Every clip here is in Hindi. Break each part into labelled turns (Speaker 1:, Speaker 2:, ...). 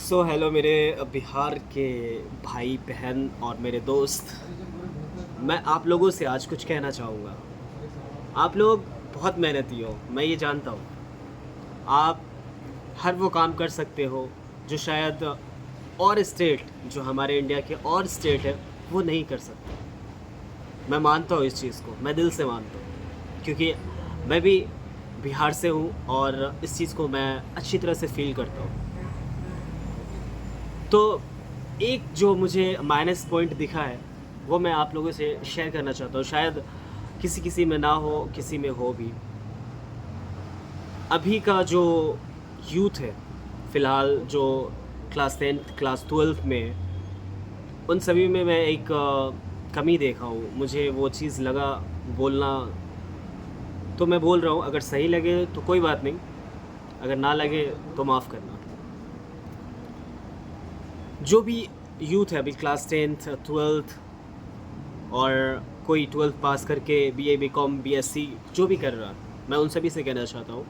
Speaker 1: हेलो मेरे बिहार के भाई बहन और मेरे दोस्त। मैं आप लोगों से आज कुछ कहना चाहूँगा। आप लोग बहुत मेहनती हो, मैं ये जानता हूँ। आप हर वो काम कर सकते हो जो शायद और स्टेट, जो हमारे इंडिया के और स्टेट है, वो नहीं कर सकते। मैं मानता हूँ इस चीज़ को, मैं दिल से मानता हूँ, क्योंकि मैं भी बिहार से हूँ और इस चीज़ को मैं अच्छी तरह से फ़ील करता हूँ। तो एक जो मुझे माइनस पॉइंट दिखा है, वो मैं आप लोगों से शेयर करना चाहता हूँ। शायद किसी-किसी में ना हो, किसी में हो भी। अभी का जो यूथ है, फ़िलहाल जो क्लास 10th, क्लास 12th में है, उन सभी में मैं एक कमी देखा हूँ। मुझे वो चीज़ लगा बोलना, तो मैं बोल रहा हूँ। अगर सही लगे तो कोई बात नहीं, अगर ना लगे तो माफ़ करना। जो भी यूथ है अभी क्लास 10th, 12th और कोई 12th पास करके बीए, बीकॉम, बीएससी जो भी कर रहा है, मैं उन सभी से कहना चाहता हूँ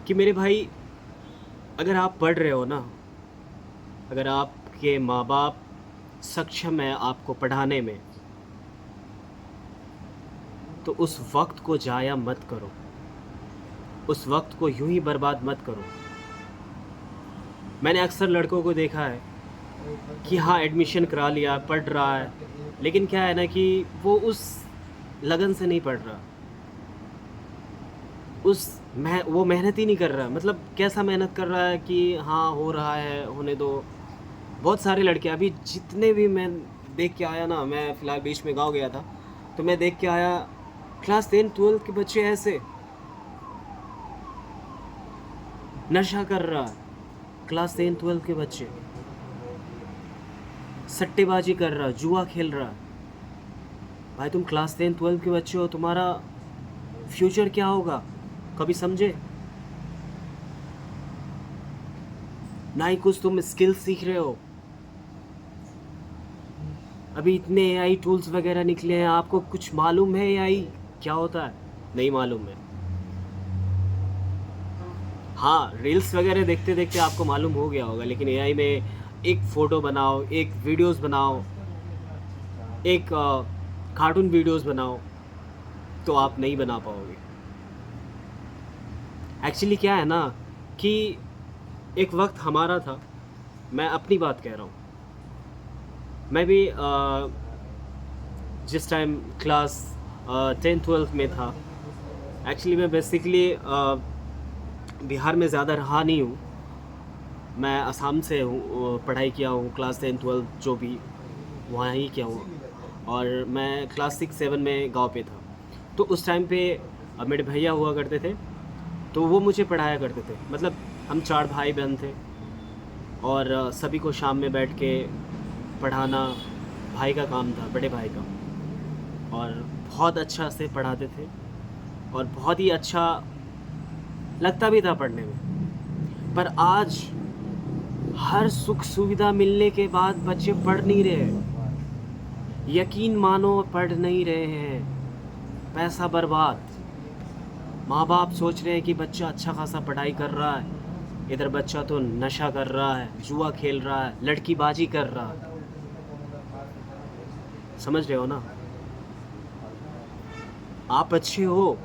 Speaker 1: कि मेरे भाई, अगर आप पढ़ रहे हो ना, अगर आपके माँ-बाप सक्षम है आपको पढ़ाने में, तो उस वक़्त को ज़ाया मत करो। उस वक़्त को यूँ ही बर्बाद मत करो। मैंने अक्सर लड़कों को देखा है कि हाँ, एडमिशन करा लिया, पढ़ रहा है, लेकिन क्या है ना कि वो उस लगन से नहीं पढ़ रहा। वो मेहनत ही नहीं कर रहा। मतलब कैसा मेहनत कर रहा है कि हाँ, हो रहा है, होने दो। बहुत सारे लड़के अभी जितने भी मैं देख के आया ना, मैं फ़िलहाल बीच में गाँव गया था, तो मैं देख के आया क्लास 10-12 के बच्चे ऐसे नशा कर रहा है। क्लास 10-12 के बच्चे सट्टेबाज़ी कर रहा है, जुआ खेल रहा है। भाई तुम क्लास 10-12 के बच्चे हो, तुम्हारा फ्यूचर क्या होगा? कभी समझे? ना ही कुछ तुम स्किल सीख रहे हो। अभी इतने एआई टूल्स वगैरह निकले हैं, आपको कुछ मालूम है एआई क्या होता है? नहीं मालूम है। हाँ, रील्स वगैरह देखते-देखते आपको मालूम हो गया होगा, लेकिन एआई में एक फ़ोटो बनाओ, एक वीडियोज़ बनाओ, एक कार्टून वीडियोज़ बनाओ, तो आप नहीं बना पाओगे। एक्चुअली क्या है ना कि एक वक़्त हमारा था, मैं अपनी बात कह रहा हूँ। मैं भी जिस टाइम क्लास 10th-12th में था, एक्चुअली मैं बेसिकली बिहार में ज़्यादा रहा नहीं हूँ। मैं असम से हूँ, पढ़ाई किया हूँ क्लास 10th-12th जो भी वहाँ ही किया हूँ, और मैं क्लास 6-7 में गाँव पे था। तो उस टाइम पे मेरे भैया हुआ करते थे, तो वो मुझे पढ़ाया करते थे। मतलब हम 4 भाई-बहन थे और सभी को शाम में बैठ के पढ़ाना भाई का काम था, बड़े भाई का। और बहुत अच्छा से पढ़ाते थे और बहुत ही अच्छा लगता भी था पढ़ने में। पर आज हर सुख सुविधा मिलने के बाद बच्चे पढ़ नहीं रहे। यकीन मानो पढ़ नहीं रहे हैं। पैसा बर्बाद। माँ-बाप सोच रहे हैं कि बच्चा अच्छा खासा पढ़ाई कर रहा है, इधर बच्चा तो नशा कर रहा है, जुआ खेल रहा है, लड़कीबाजी कर रहा है। समझ रहे हो ना? आप अच्छे हो,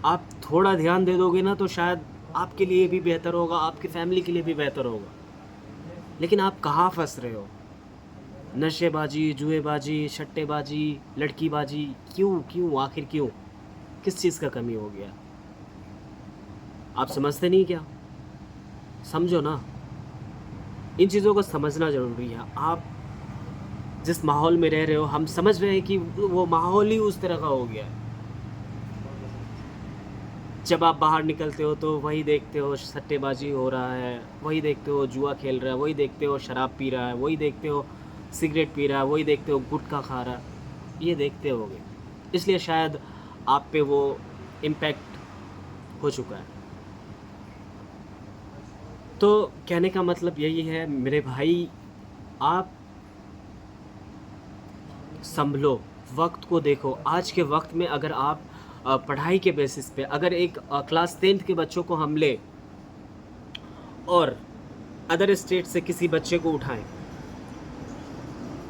Speaker 1: आप थोड़ा ध्यान दे दोगे ना, तो शायद आपके लिए भी बेहतर होगा, आपकी फैमिली के लिए भी बेहतर होगा। लेकिन आप कहाँ फँस रहे हो? नशेबाजी, जुएबाजी, सट्टेबाजी, लड़कीबाजी, क्यों क्यों आखिर क्यों? किस चीज़ का कमी हो गया? आप समझते नहीं क्या? समझो ना। इन चीज़ों को समझना ज़रूरी है। आप जिस माहौल में रह रहे हो, हम समझ रहे हैं कि वो माहौल ही उस तरह का हो गया है। जब आप बाहर निकलते हो तो वही देखते हो सट्टेबाजी हो रहा है, वही देखते हो जुआ खेल रहा है, वही देखते हो शराब पी रहा है, वही देखते हो सिगरेट पी रहा है, वही देखते हो गुटखा खा रहा है। ये देखते होगे, इसलिए शायद आप पे वो इम्पैक्ट हो चुका है। तो कहने का मतलब यही है मेरे भाई, आप सँभलो, वक़्त को देखो। आज के वक़्त में अगर आप पढ़ाई के बेसिस पे अगर एक क्लास 10th के बच्चों को हम लें और अदर स्टेट से किसी बच्चे को उठाएं,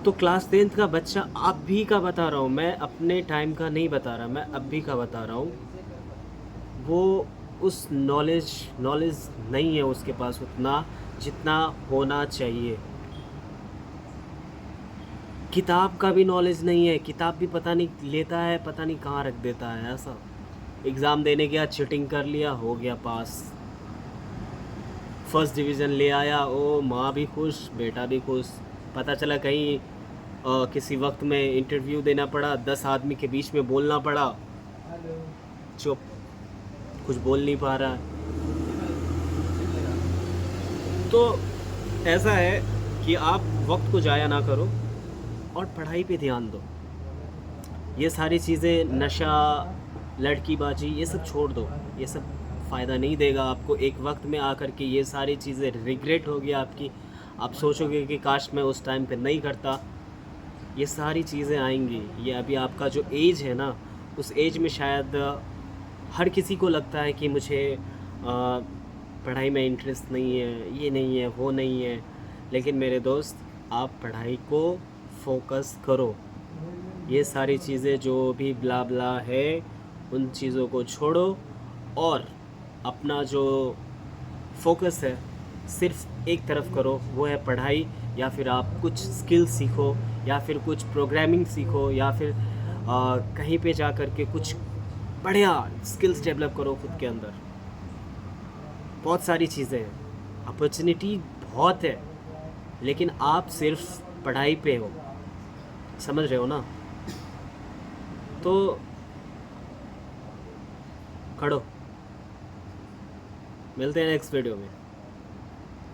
Speaker 1: तो क्लास 10th का बच्चा अभी का बता रहा हूँ मैं, अपने टाइम का नहीं बता रहा, मैं अभी का बता रहा हूँ, वो उस नॉलेज नहीं है उसके पास उतना जितना होना चाहिए। किताब का भी नॉलेज नहीं है, किताब भी पता नहीं लेता है, पता नहीं कहाँ रख देता है। ऐसा एग्ज़ाम देने गया, चीटिंग कर लिया, हो गया पास, फर्स्ट डिवीज़न ले आया, ओ माँ भी खुश, बेटा भी खुश। पता चला कहीं किसी वक्त में इंटरव्यू देना पड़ा, 10 आदमी के बीच में बोलना पड़ा, चुप, कुछ बोल नहीं पा रहा है। तो ऐसा है कि आप वक्त को ज़ाया ना करो और पढ़ाई पे ध्यान दो। ये सारी चीज़ें, नशा, लड़कीबाजी, ये सब छोड़ दो, ये सब फ़ायदा नहीं देगा आपको। एक वक्त में आकर के ये सारी चीज़ें रिग्रेट होगी आपकी, आप सोचोगे कि काश मैं उस टाइम पे नहीं करता। ये सारी चीज़ें आएंगी। ये अभी आपका जो एज है ना, उस एज में शायद हर किसी को लगता है कि मुझे पढ़ाई में इंटरेस्ट नहीं है, ये नहीं है, वो नहीं है। लेकिन मेरे दोस्त, आप पढ़ाई को फोकस करो। ये सारी चीज़ें जो भी ब्ला ब्ला है, उन चीज़ों को छोड़ो और अपना जो फोकस है सिर्फ एक तरफ करो, वो है पढ़ाई। या फिर आप कुछ स्किल सीखो, या फिर कुछ प्रोग्रामिंग सीखो, या फिर कहीं पे जा कर के कुछ बढ़िया स्किल्स डेवलप करो खुद के अंदर। बहुत सारी चीज़ें हैं, अपॉर्चुनिटी बहुत है, लेकिन आप सिर्फ पढ़ाई पे हो, समझ रहे हो ना? तो खड़ो, मिलते हैं नेक्स्ट वीडियो में।